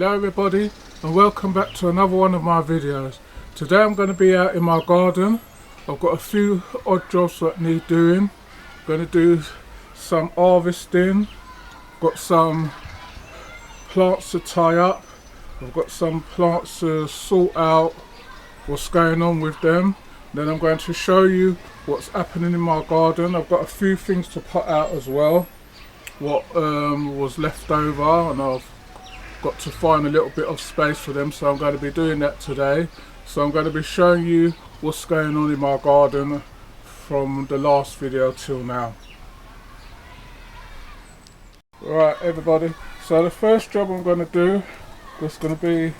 Hello everybody and welcome back to another one of my videos. Today I'm going to be out in my garden. I've got a few odd jobs that need doing. I'm going to do some harvesting. Got some plants to tie up. I've got some plants to sort out what's going on with them. Then I'm going to show you what's happening in my garden. I've got a few things to put out as well. What was left over, and I've got to find a little bit of space for them, so I'm going to be doing that today. So I'm going to be showing you what's going on in my garden from the last video till now. Right everybody, so the first job I'm going to do is going to be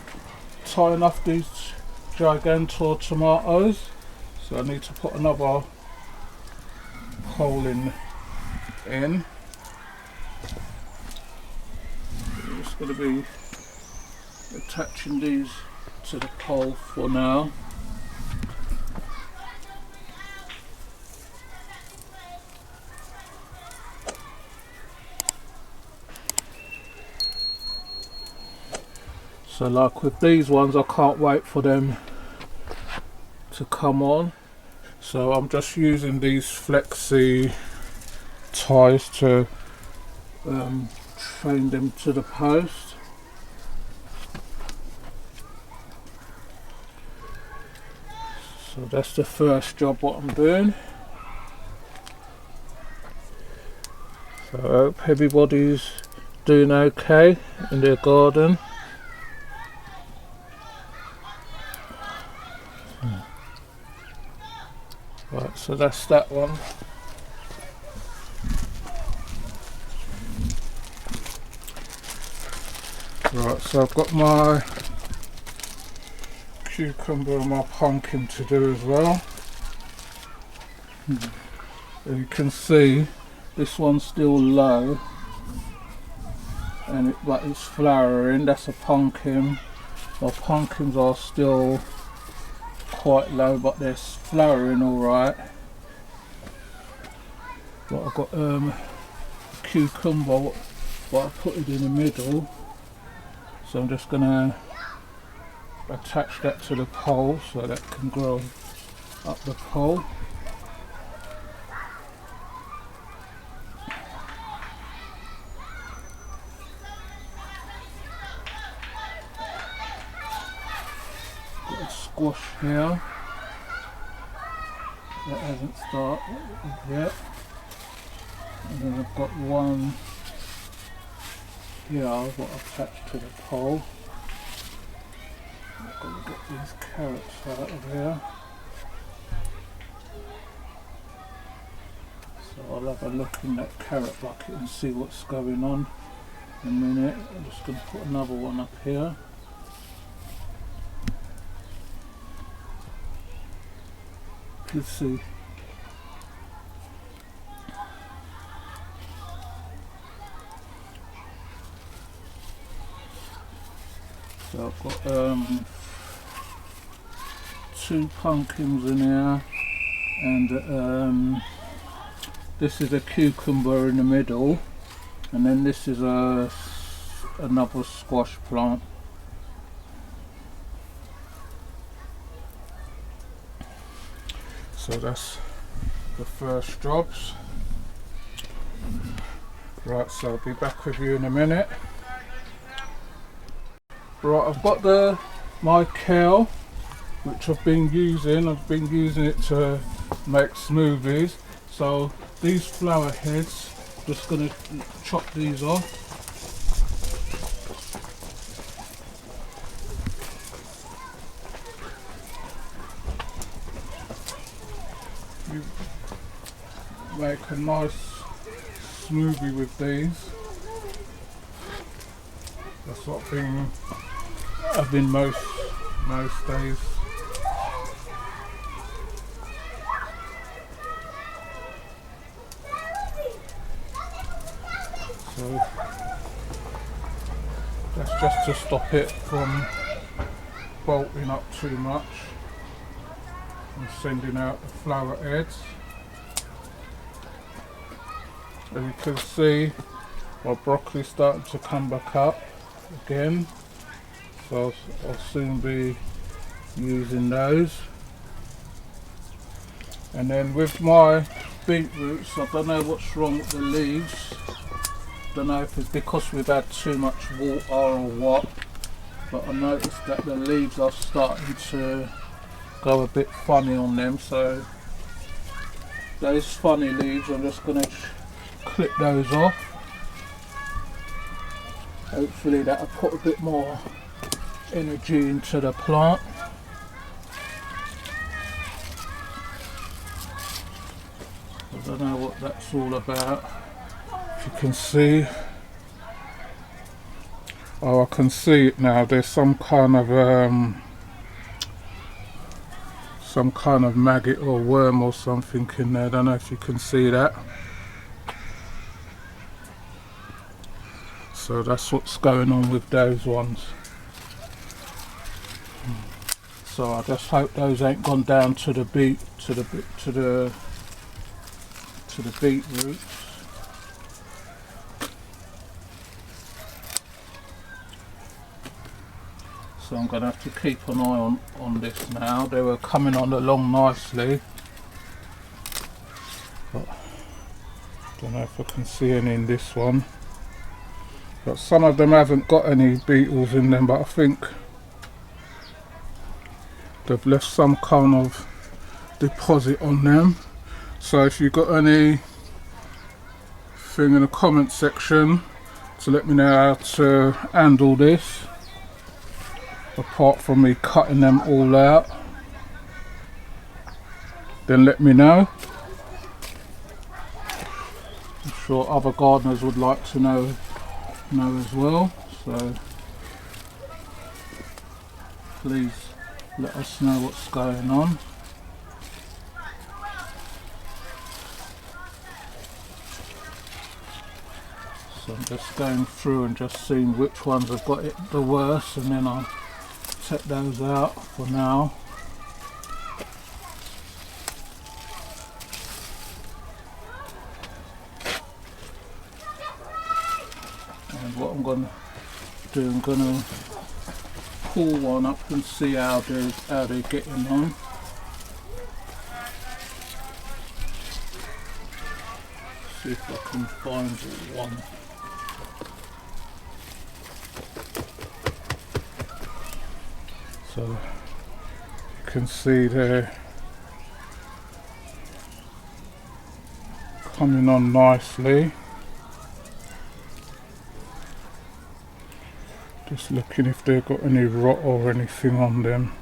tying off these gigantor tomatoes. So I need to put another hole in. Just going to be attaching these to the pole for now. So like with these ones, I can't wait for them to come on, so I'm just using these flexi ties to train them to the post. So that's the first job what I'm doing. So I hope everybody's doing okay in their garden. Right, so that's that one. Right, so I've got my cucumber and my pumpkin to do as well. As you can see, this one's still low, but it's flowering. That's a pumpkin. My pumpkins are still quite low, but they're flowering all right. But I've got cucumber, but I put it in the middle. So I'm just going to attach that to the pole so that can grow up the pole. Got a squash here that hasn't started yet. And then I've got one here I've got attached to the pole. I've got to get these carrots out of here. So I'll have a look in that carrot bucket and see what's going on in a minute. I'm just going to put another one up here. You can see. So I've got two pumpkins in here, and this is a cucumber in the middle, and then this is another squash plant. So that's the first jobs. Right, so I'll be back with you in a minute. Right, I've got my kale, which I've been using. I've been using it to make smoothies. So these flower heads, just going to chop these off. You make a nice smoothie with these. That's what I've been most days. So that's just to stop it from bolting up too much and sending out the flower heads. As you can see, my broccoli's starting to come back up again. so I'll soon be using those. And then with my beetroots, I don't know what's wrong with the leaves. Don't know if it's because we've had too much water or what, but I noticed that the leaves are starting to go a bit funny on them. So those funny leaves, I'm just going to clip those off. Hopefully that'll put a bit more energy into the plant. I don't know what that's all about. If you can see, oh, I can see it now. There's some kind of maggot or worm or something in there. I don't know if you can see that. So that's what's going on with those ones. So I just hope those ain't gone down to the beetroots. So I'm going to have to keep an eye on this now. They were coming on along nicely, but I don't know if I can see any in this one. But some of them haven't got any beetles in them, but I think they've left some kind of deposit on them. So if you've got anything in the comment section to let me know how to handle this, apart from me cutting them all out, then let me know. I'm sure other gardeners would like to know as well, so please let us know what's going on. So I'm just going through and just seeing which ones have got it the worst, and then I'll take those out for now. And what I'm going to do, I'm going to pull one up and see how they're getting on. See if I can find one. So you can see they're coming on nicely. Just looking if they've got any rot or anything on them.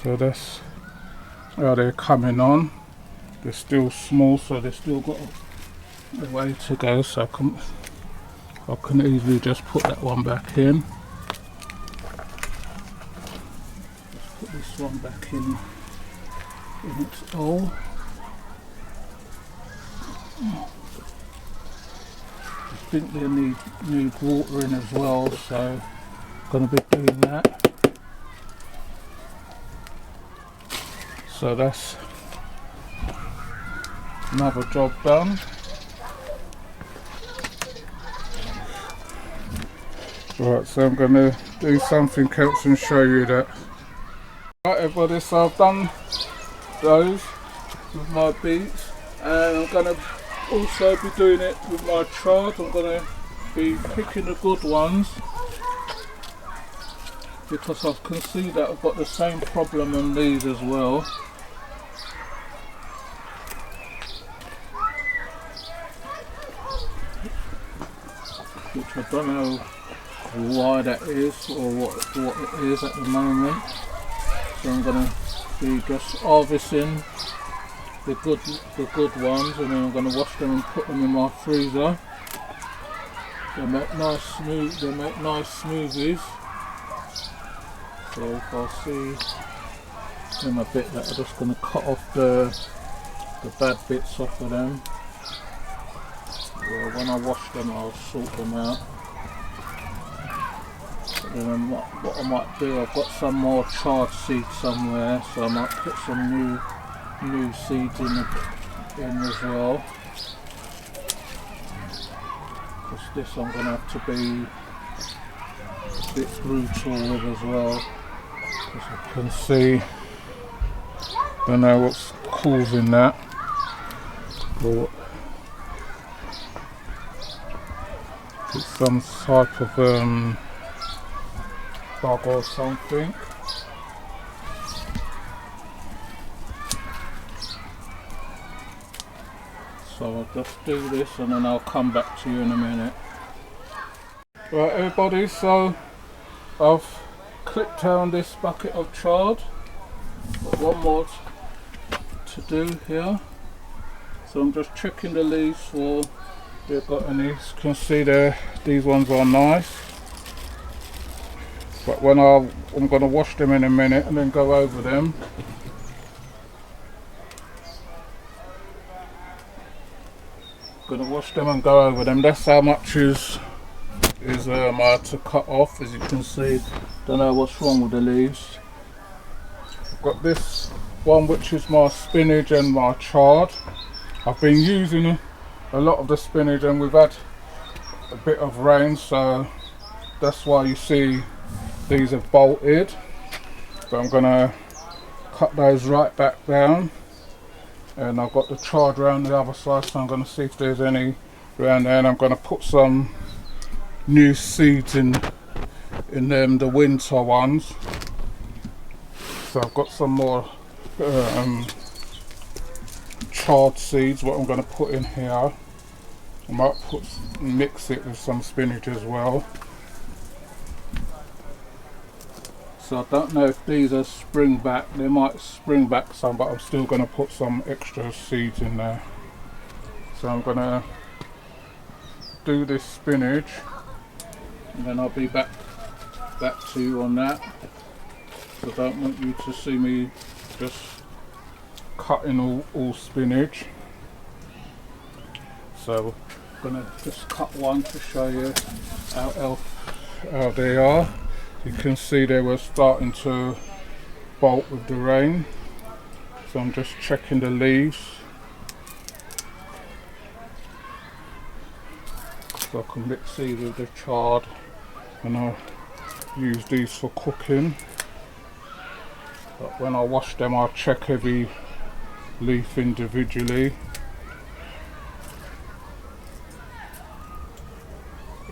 So that's how they're coming on. They're still small, so they've still got a way to go. So I can easily just put that one back in. Just put this one back in its hole. I think they need watering as well, so I'm going to be doing that. So that's another job done. Right, so I'm going to do something else and show you that. Right everybody, so I've done those with my beets, and I'm going to also be doing it with my chard. I'm going to be picking the good ones, because I can see that I've got the same problem on these as well. Which I don't know why that is, or what it is at the moment. So I'm going to be just harvesting the good ones, and then I'm going to wash them and put them in my freezer. They make nice smoothies. So if I see them a bit, that I'm just going to cut off the bad bits off of them. Well, when I wash them, I'll sort them out. But then what I might do, I've got some more chard seeds somewhere, so I might put some new seeds in as well. Because this I'm going to have to be bit brutal with as well. As you can see, don't know what's causing that, but it's some type of bug or something. So I'll just do this and then I'll come back to you in a minute. Right everybody, so I've clipped down this bucket of chard. Got one more to do here. So I'm just checking the leaves for if they've got any. As you can see there, these ones are nice. But when I'm going to wash them in a minute and then go over them. Going to wash them and go over them. That's how much is I had to cut off. As you can see, don't know what's wrong with the leaves. I've got this one which is my spinach and my chard. I've been using a lot of the spinach and we've had a bit of rain, so that's why you see these are bolted. But I'm going to cut those right back down. And I've got the chard around the other side, so I'm going to see if there's any around there, and I'm going to put some new seeds in them, the winter ones. So I've got some more chard seeds what I'm going to put in here. I might mix it with some spinach as well. So I don't know if these are spring back. They might spring back some, but I'm still going to put some extra seeds in there. So I'm going to do this spinach and then I'll be back to you on that. So I don't want you to see me just cutting all spinach. So I'm going to just cut one to show you how they are. You can see they were starting to bolt with the rain, so I'm just checking the leaves so I can mix these with the chard, and I'll use these for cooking. But when I wash them, I'll check every leaf individually.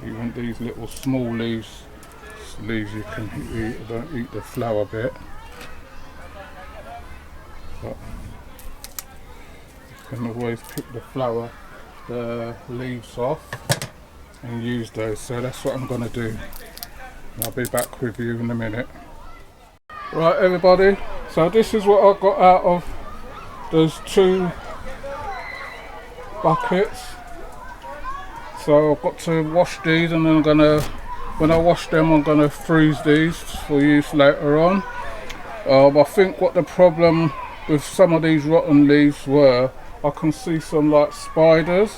Even these little small leaves you can eat, don't eat the flower bit, but you can always pick the leaves off and use those. So that's what I'm going to do. I'll be back with you in a minute. Right everybody, so this is what I got out of those two buckets. So I've got to wash these, and then when I wash them, I'm going to freeze these for use later on. I think what the problem with some of these rotten leaves were, I can see some like spiders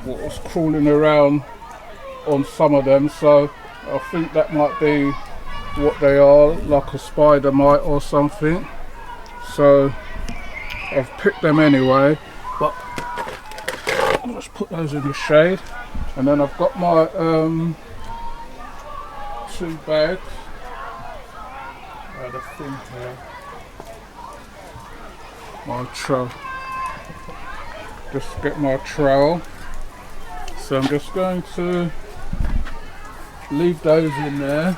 what was crawling around on some of them, so I think that might be what they are, like a spider mite or something. So I've picked them anyway, but I'll just put those in the shade. And then I've got my 2 bags. The thing here. My trowel. Just get my trowel. So I'm just going to leave those in there.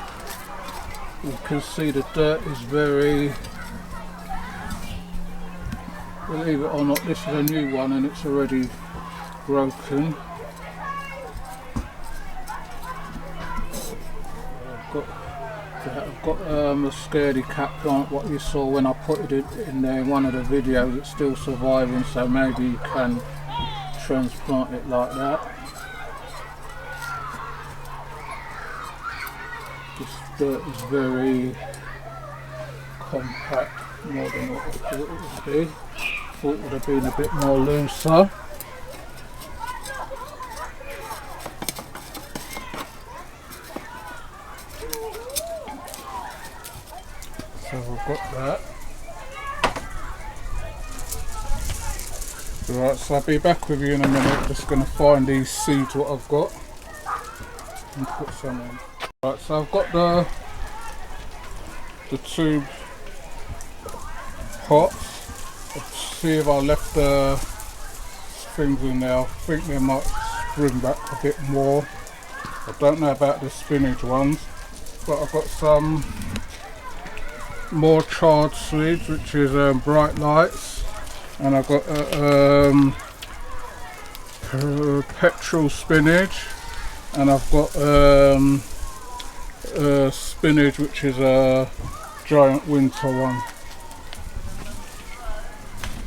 You can see the dirt is very, believe it or not, this is a new one and it's already broken. I've got a scaredy cat plant, what you saw when I put it in there in one of the videos. It's still surviving, so maybe you can transplant it like that. This dirt is very compact, more than what I thought it would be. Thought it would have been a bit more looser. So I've got that. Right, so I'll be back with you in a minute. Just going to find these seeds what I've got. and put some in. Right, so I've got the two pots. Let's see if I left the things in there. I think they might spring back a bit more. I don't know about the spinach ones, but I've got some more chard seeds, which is bright lights, and I've got petrol spinach, and I've got spinach, which is a giant winter one.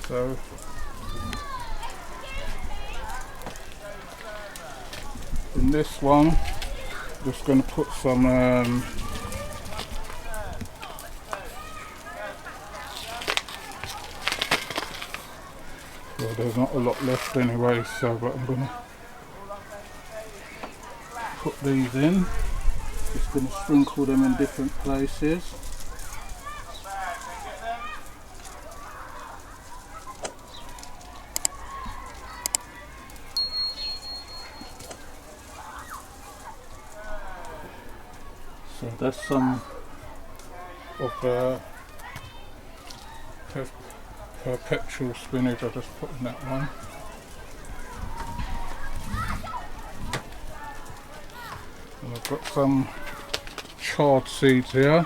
So in this one, I'm just going to put some well, there's not a lot left anyway, so but I'm going to put these in. Just going to sprinkle them in different places. So that's some of perpetual spinach I just put in that one. And I've got some chard seeds here.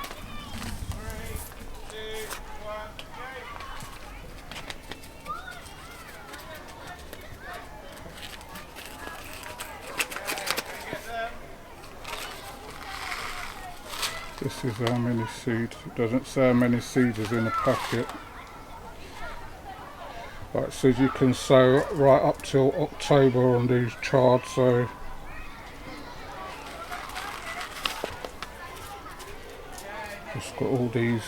This is how many seeds. It doesn't say how many seeds is in a packet. Right, so you can sow right up till October on these chards, so just got all these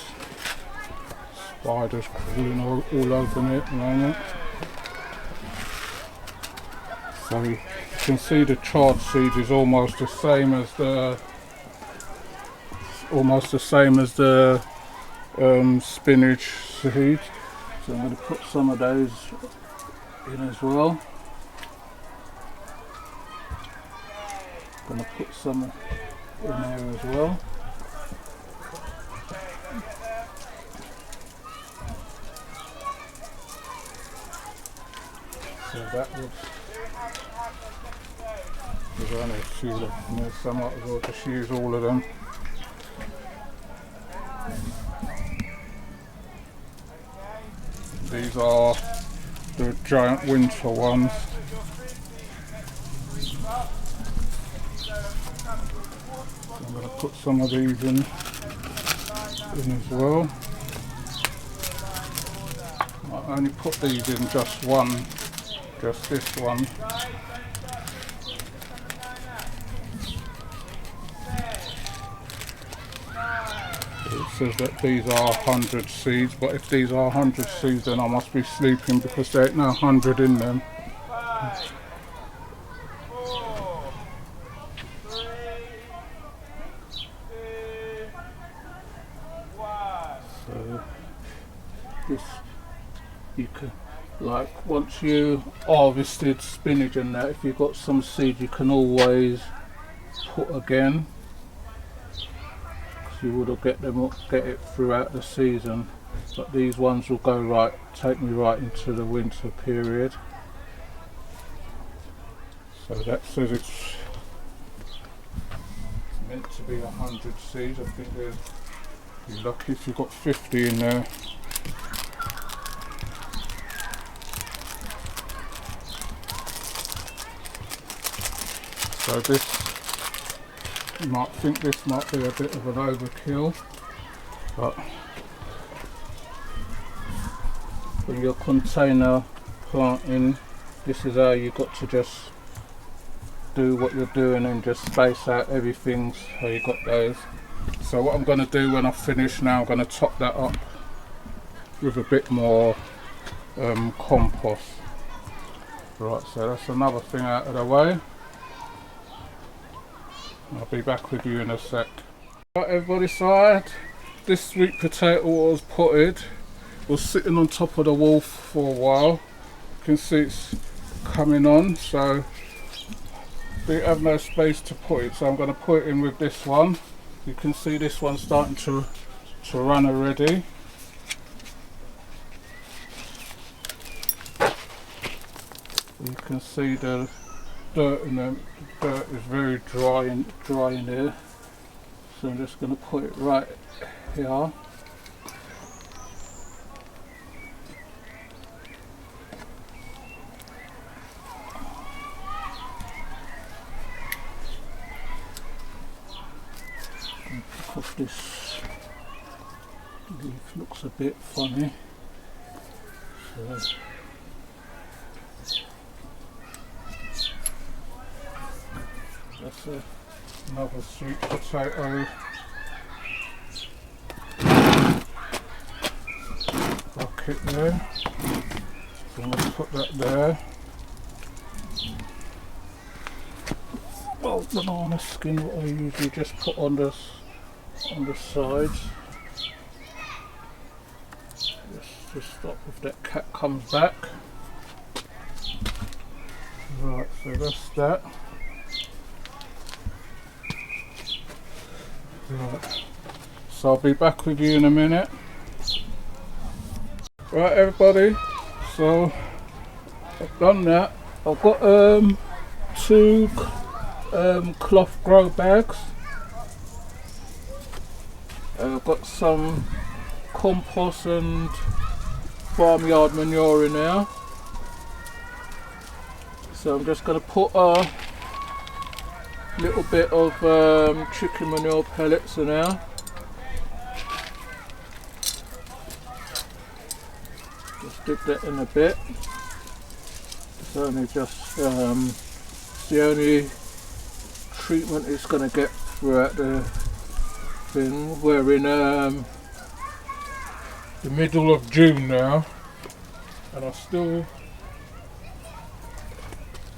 spiders crawling all over me at the moment. So you can see the chard seeds is almost the same as the spinach seeds. So I'm going to put some of those in as well. I'm going to put some in there as well. So that was, there's only a few left in there, so I might as well just use all of them. These are the giant winter ones. So I'm going to put some of these in as well. I only put these in just this one. It says that these are 100 seeds, but if these are 100 seeds, then I must be sleeping because there ain't no 100 in them. So this, you can, like, once you harvested spinach and that, if you've got some seeds, you can always put again. You would get it throughout the season, but these ones will go take me right into the winter period. So that says it's meant to be 100 seeds. I think you're lucky if you've got 50 in there. So this, you might think this might be a bit of an overkill, but when you're container planting, this is how you've got to just do what you're doing and just space out everything so you got those. So what I'm going to do when I finish now, I'm going to top that up with a bit more compost. Right, so that's another thing out of the way. I'll be back with you in a sec. Right, everybody, so this sweet potato was potted, was sitting on top of the wall for a while. You can see it's coming on, so didn't have no space to put it, so I'm going to put it in with this one. You can see this one's starting to run already. You can see the dirt in them. The dirt is very dry in here. So I'm just going to put it right here. Pick off this leaf, looks a bit funny. So that's another sweet potato bucket there. So I'm going to put that there. Well, banana skin, what I usually just put on the sides. Just to stop if that cat comes back. Right, so that's that. Right, so I'll be back with you in a minute. Right everybody, so I've done that. I've got 2 cloth grow bags. I've got some compost and farmyard manure in there. So I'm just going to put a little bit of chicken manure pellets in there. Just dip that in a bit. It's only just the only treatment it's going to get throughout the thing. We're in the middle of June now, and I still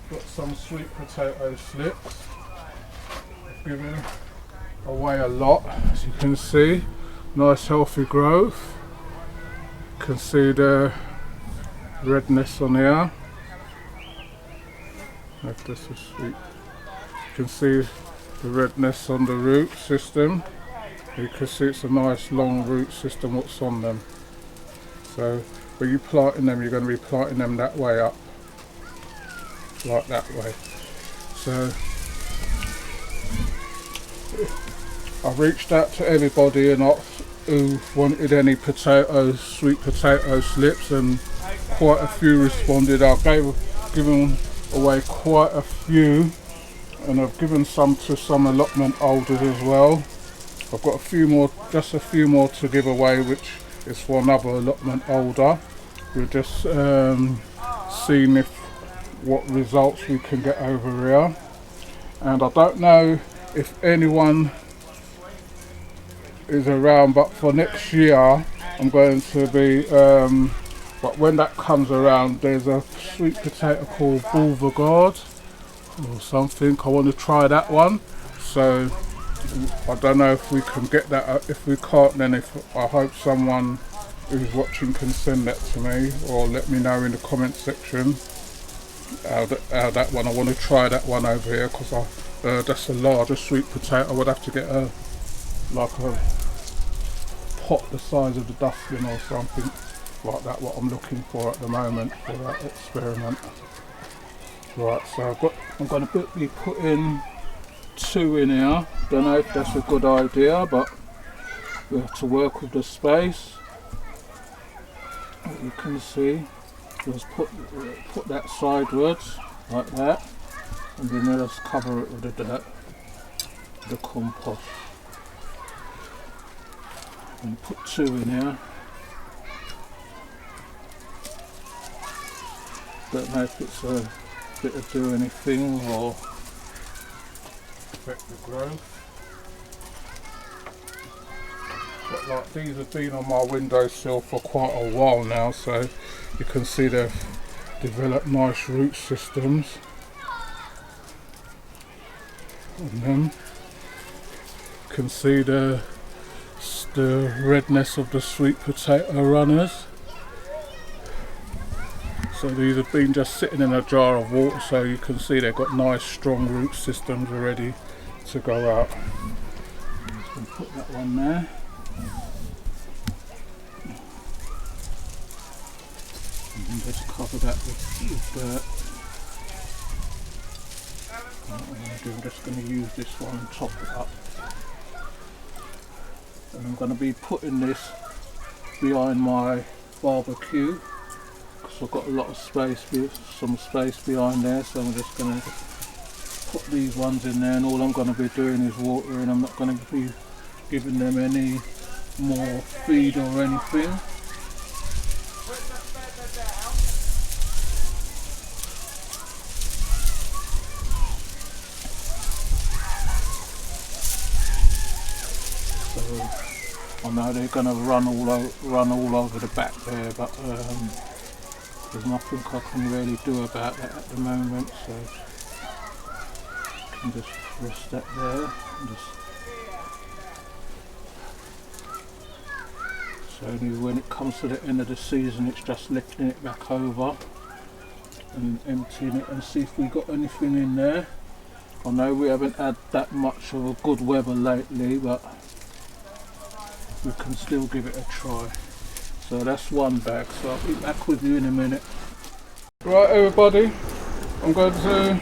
got some sweet potato slips. Giving away a lot, as you can see. Nice healthy growth. You can see the redness on here. If this is sweet, you can see the redness on the root system. You can see it's a nice long root system what's on them. So when you're planting them, you're going to be planting them that way up, like that way. So I reached out to everybody who wanted any sweet potato slips, and quite a few responded. I've given away quite a few, and I've given some to some allotment holders as well. I've got just a few more to give away, which is for another allotment holder. We're just seeing what results we can get over here. And I don't know if anyone is around, but for next year I'm going to be but when that comes around, there's a sweet potato called Boulevard or something. I want to try that one, so I don't know if we can get that. If we can't, then I hope someone who's watching can send that to me, or let me know in the comment section how that one. I want to try that one over here, because that's a larger sweet potato. I would have to get a pot the size of the dustbin or something like that, what I'm looking for at the moment for that experiment. Right, so I'm going to be putting 2 in here. Don't know if that's a good idea, but we have to work with the space. You can see, just put that sideways like that, and then let's cover it with the compost. And put 2 in here. Don't know if it's a bit of do anything or affect the growth. But like, these have been on my windowsill for quite a while now, so you can see they've developed nice root systems on them. You can see the redness of the sweet potato runners. So these have been just sitting in a jar of water, so you can see they've got nice strong root systems ready to go out. Just going to put that one there. And just cover that with dirt. I'm just going to use this one and top it up. And I'm going to be putting this behind my barbecue because I've got a lot of space, some space behind there, so I'm just going to put these ones in there, and all I'm going to be doing is watering. I'm not going to be giving them any more feed or anything. I know they're going to run all over the back there, but there's nothing I can really do about that at the moment, so I can just rest that there. So only when it comes to the end of the season, it's just lifting it back over and emptying it and see if we got anything in there. I know we haven't had that much of a good weather lately, but we can still give it a try. So that's one bag, so I'll be back with you in a minute. Right everybody, I'm going to,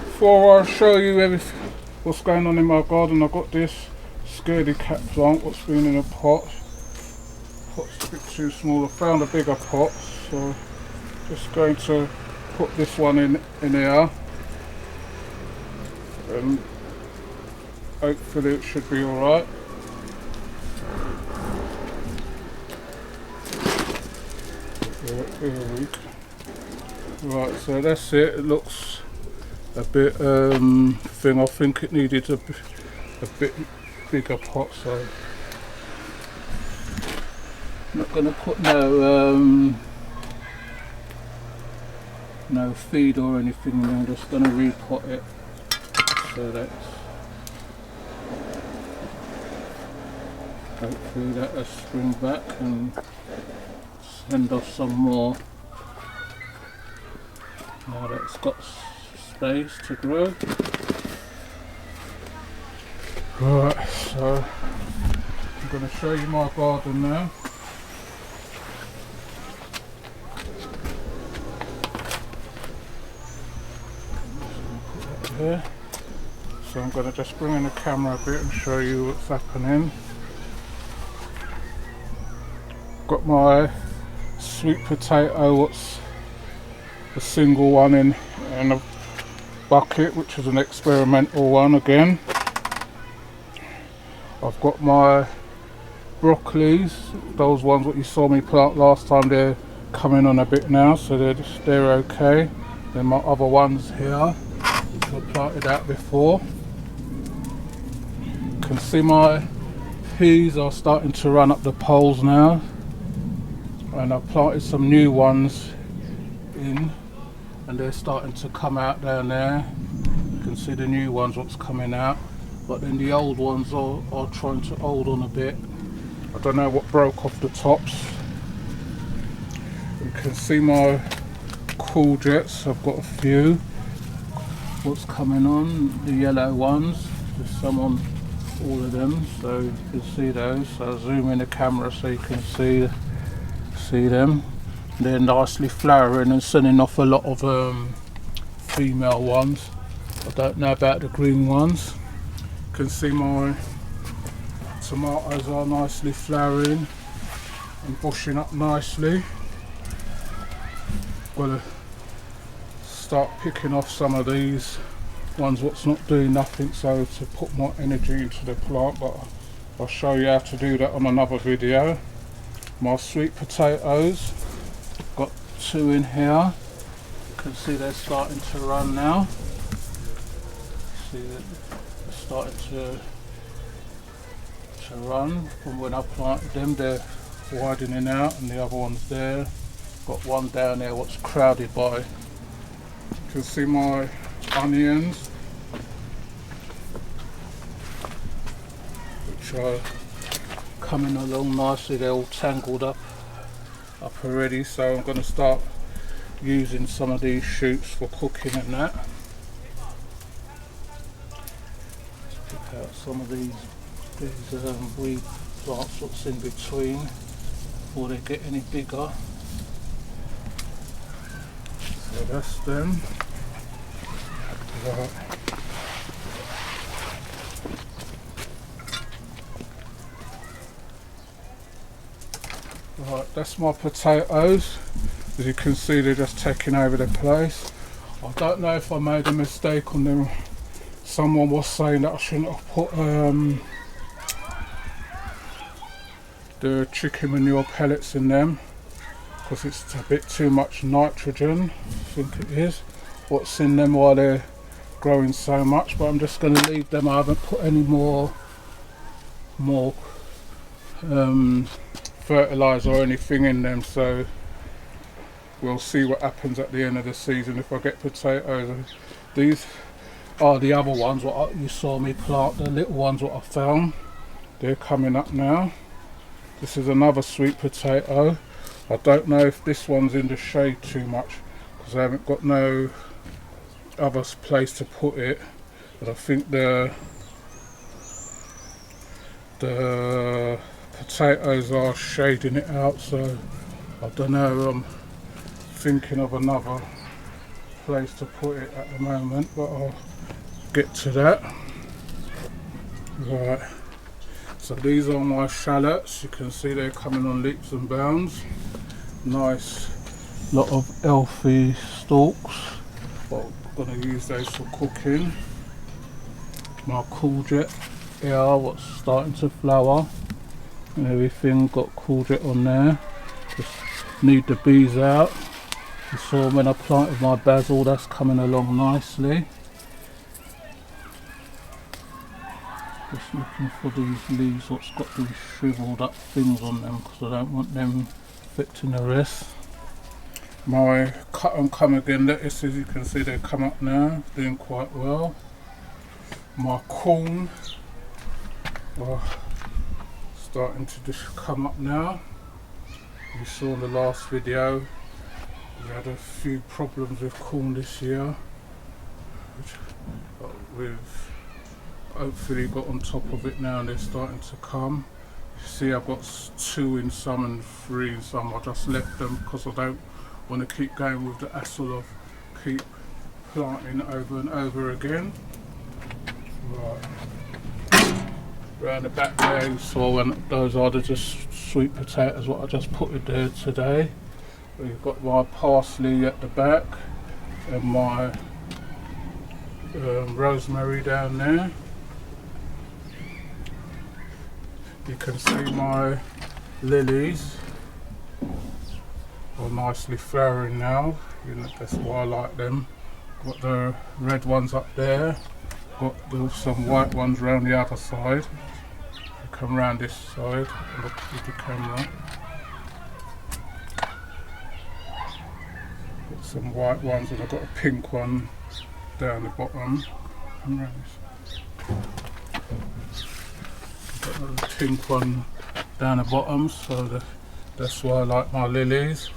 before I show you everything, what's going on in my garden, I've got this scaredy cat plant, what's been in a pot. Pot's a bit too small, I found a bigger pot, so just going to put this one in here. And hopefully it should be alright. Right, so that's it. It looks a bit thing. I think it needed a bit bigger pot, so I'm not going to put no feed or anything in. I'm just going to repot it, so that's hopefully that'll spring back and send off some more. Now that it's got space to grow. Right, so I'm going to show you my garden now. Put that there. So I'm going to just bring in the camera a bit and show you what's happening. Got my sweet potato, what's a single one in a bucket, which is an experimental one again. I've got my broccolis, those ones what you saw me plant last time, they're coming on a bit now, so they're okay. Then my other ones here, which I planted out before. You can see my peas are starting to run up the poles now. And I've planted some new ones in, and they're starting to come out down there. You can see the new ones what's coming out, but then the old ones are trying to hold on a bit. I don't know what broke off the tops. You can see my courgettes, I've got a few what's coming on, the yellow ones. There's some on all of them, so you can see those. So I'll zoom in the camera so you can see them. They're nicely flowering and sending off a lot of female ones. I don't know about the green ones. You can see my tomatoes are nicely flowering and bushing up nicely. Got to start picking off some of these ones what's not doing nothing, so to put more energy into the plant, but I'll show you how to do that on another video. My sweet potatoes, got 2 in here. You can see they're starting to run now. See that they're starting to run from when I planted them. They're widening out, and the other one's there. Got one down there what's crowded by. You can see my onions, which are coming along nicely. They're all tangled up already, so I'm going to start using some of these shoots for cooking and that. Pick out some of these weed plants what's in between before they get any bigger. So that's them. Right. Right, that's my potatoes. As you can see, they're just taking over the place. I don't know if I made a mistake on them. Someone was saying that I shouldn't have put the chicken manure pellets in them because it's a bit too much nitrogen, I think it is, what's in them while they're growing so much, but I'm just going to leave them. I haven't put any more fertilizer or anything in them, so we'll see what happens at the end of the season if I get potatoes. These are the other ones what you saw me plant, the little ones what I found. They're coming up now. This is another sweet potato. I don't know if this one's in the shade too much because I haven't got no other place to put it, but I think the potatoes are shading it out, so I don't know. I'm thinking of another place to put it at the moment, but I'll get to that. Right, so these are my shallots. You can see they're coming on leaps and bounds. Nice lot of healthy stalks, but I'm going to use those for cooking. My courgette here, what's starting to flower and everything, got courgette on there. Just need the bees out. You saw when I planted my basil, that's coming along nicely. Just looking for these leaves what's got these shriveled up things on them because I don't want them affecting the rest. My cut and come again lettuce, as you can see, they come up now, doing quite well. My corn are starting to just come up now. You saw in the last video we had a few problems with corn this year, which we've hopefully got on top of it now and they're starting to come. You see I've got 2 in some and 3 in some. I just left them because I don't want to keep going with the hassle of keep planting over and over again. Right, round the back there you saw when those are just sweet potatoes what I just put in there today. We've got my parsley at the back and my rosemary down there. You can see my lilies are nicely flowering now. You know, that's why I like them. Got the red ones up there. Got some white ones around the other side. You come round this side and look with the camera. Got some white ones and I've got a pink one down the bottom. Come round this. Got a pink one down the bottom, so that's why I like my lilies.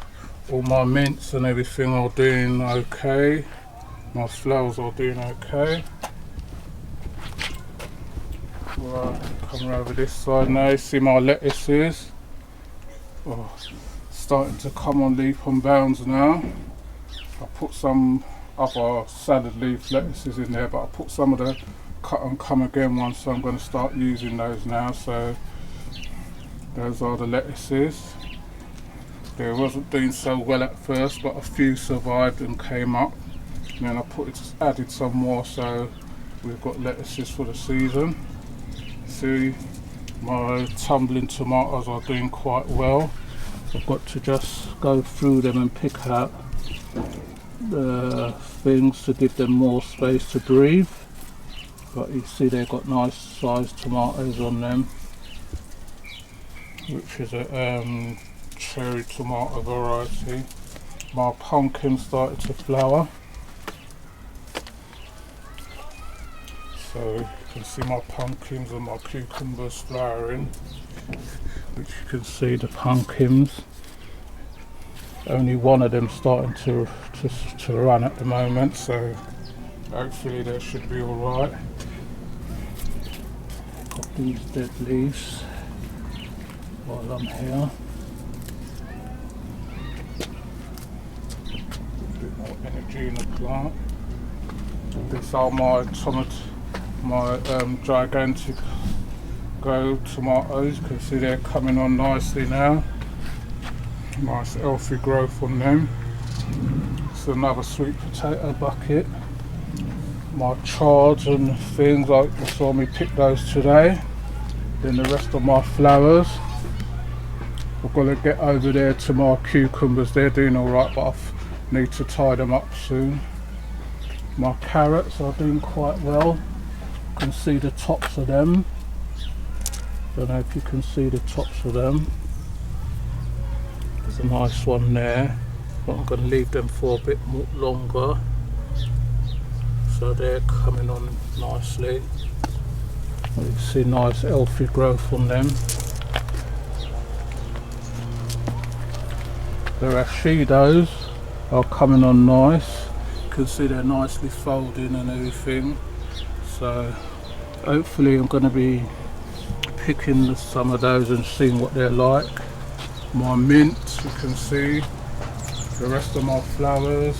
All my mints and everything are doing okay. My flowers are doing okay. Right, come over this side now. See my lettuces. Oh, starting to come on leaf and bounds now. I put some other salad leaf lettuces in there, but I put some of the cut and come again ones, so I'm going to start using those now. So those are the lettuces. They wasn't doing so well at first, but a few survived and came up. And then I added some more, so we've got lettuces for the season. See, my tumbling tomatoes are doing quite well. I've got to just go through them and pick out the things to give them more space to breathe. But you see they've got nice sized tomatoes on them, which is a cherry tomato variety. My pumpkin started to flower, so you can see my pumpkins and my cucumbers flowering, which you can see the pumpkins. only one of them starting to run at the moment, so hopefully they should be alright. Got these dead leaves while I'm here. A bit more energy in the plant. These are my gigantic grow tomatoes. You can see they're coming on nicely now. Nice healthy growth on them. It's another sweet potato bucket. My chards and things, like you saw me pick those today. Then the rest of my flowers. We're going to get over there to my cucumbers. They're doing alright, but I need to tie them up soon. My carrots are doing quite well. You can see the tops of them. Don't know if you can see the tops of them. There's a nice one there, but I'm going to leave them for a bit more longer. So they're coming on nicely. You can see nice healthy growth on them. The rashidos are coming on nice. You can see they're nicely folding and everything. So hopefully I'm going to be picking some of those and seeing what they're like. My mint, you can see the rest of my flowers.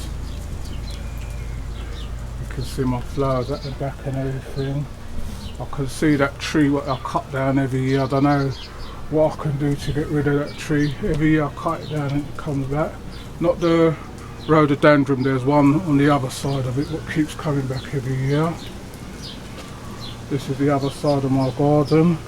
You can see my flowers at the back and everything. I can see that tree what I cut down every year. I don't know what I can do to get rid of that tree. Every year I cut it down and it comes back. Not the rhododendron, there's one on the other side of it what keeps coming back every year. This is the other side of my garden.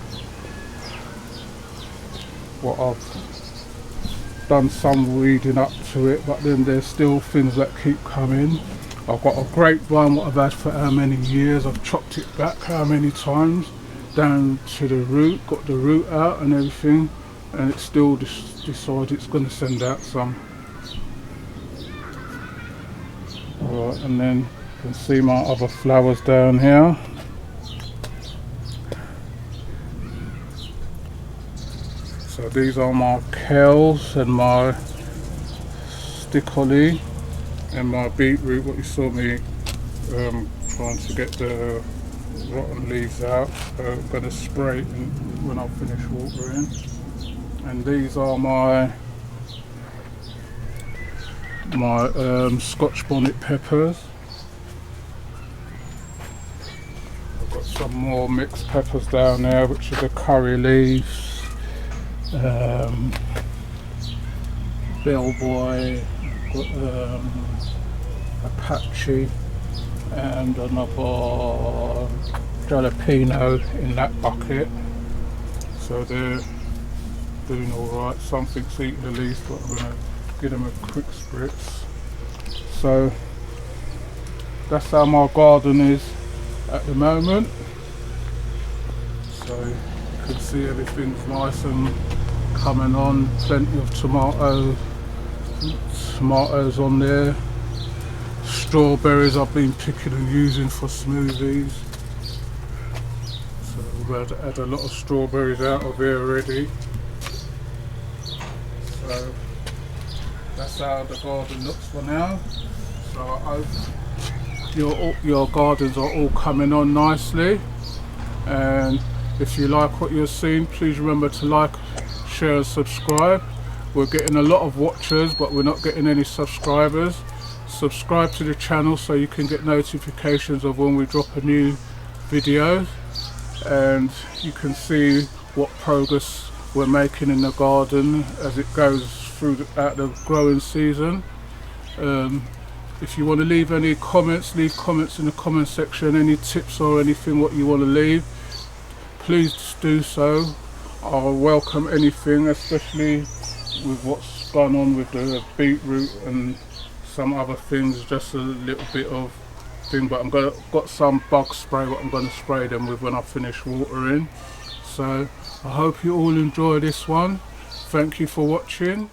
What I've done some weeding up to it, but then there's still things that keep coming. I've got a grapevine what I've had for how many years. I've chopped it back how many times down to the root, got the root out and everything, and it still decided it's going to send out some. Alright, and then you can see my other flowers down here. So these are my kales and my stickholly and my beetroot, what you saw me trying to get the rotten leaves out. So I'm going to spray it when I finish watering. And these are my Scotch bonnet peppers. I've got some more mixed peppers down there, which are the curry leaves. Bellboy, got Apache and another jalapeno in that bucket. So they're doing alright. Something's eating the leaves, but I'm going to give them a quick spritz. So that's how my garden is at the moment. So you can see everything's nice and coming on. Plenty of tomatoes on there. Strawberries I've been picking and using for smoothies. So we've had a lot of strawberries out of here already. So that's how the garden looks for now. So I hope your gardens are all coming on nicely. And if you like what you're seeing, please remember to like, share and subscribe. We're getting a lot of watchers, but we're not getting any subscribers. Subscribe to the channel so you can get notifications of when we drop a new video, and you can see what progress we're making in the garden as it goes throughout the growing season. If you want to leave any comments, leave comments in the comment section. Any tips or anything what you want to leave, please do so. I'll welcome anything, especially with what's gone on with the beetroot and some other things. Just a little bit of thing, but got some bug spray what I'm going to spray them with when I finish watering. So I hope you all enjoy this one. Thank you for watching.